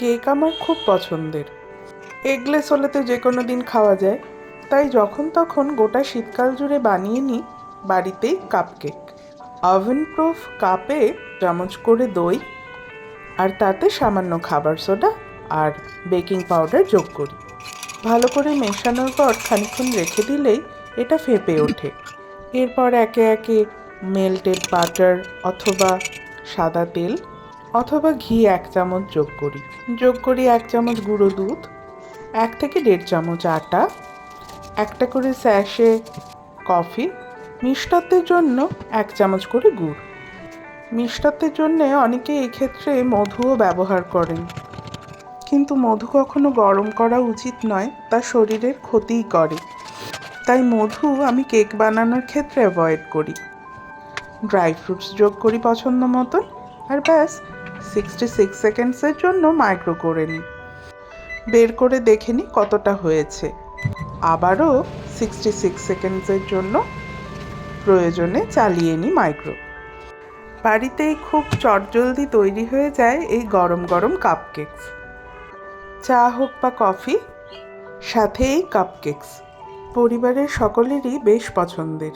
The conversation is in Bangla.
কেক আমার খুব পছন্দের। এগলেস হলে তো যে কোনো দিন খাওয়া যায়, তাই যখন তখন গোটা শীতকাল জুড়ে বানিয়ে নিই বাড়িতেই কাপকেক। ওভেন প্রুফ কাপে চামচ করে দই আর তাতে সামান্য খাবার সোডা আর বেকিং পাউডার যোগ করি। ভালো করে মেশানোর পর খানিকক্ষণ রেখে দিলেই এটা ফেঁপে ওঠে। এরপর একে একে মেল্টেড বাটার অথবা সাদা তেল অথবা ঘি 1 চামচ যোগ করি 1 চামচ গুঁড়ো দুধ, 1 থেকে 1.5 চামচ আটা, একটা করে স্যাশে কফি, মিষ্টত্বের জন্য 1 চামচ করে গুড়। মিষ্টত্বের জন্যে অনেকে এই ক্ষেত্রে মধুও ব্যবহার করেন, কিন্তু মধু কখনো গরম করা উচিত নয়, তা শরীরের ক্ষতিই করে। তাই মধু আমি কেক বানানোর ক্ষেত্রে অ্যাভয়েড করি। ড্রাই ফ্রুটস যোগ করি পছন্দ মতন, আর ব্যাস 66 সেকেন্ডসের জন্য মাইক্রো করে নিই। বের করে দেখে নিই কতটা হয়েছে, আবারও 66 সেকেন্ডসের জন্য প্রয়োজনে চালিয়ে নিই মাইক্রো। বাড়িতেই খুব চটজলদি তৈরি হয়ে যায় এই গরম গরম কাপকেকস। চা হোক বা কফি, সাথে এই কাপকেকস পরিবারের সকলেরই বেশ পছন্দের।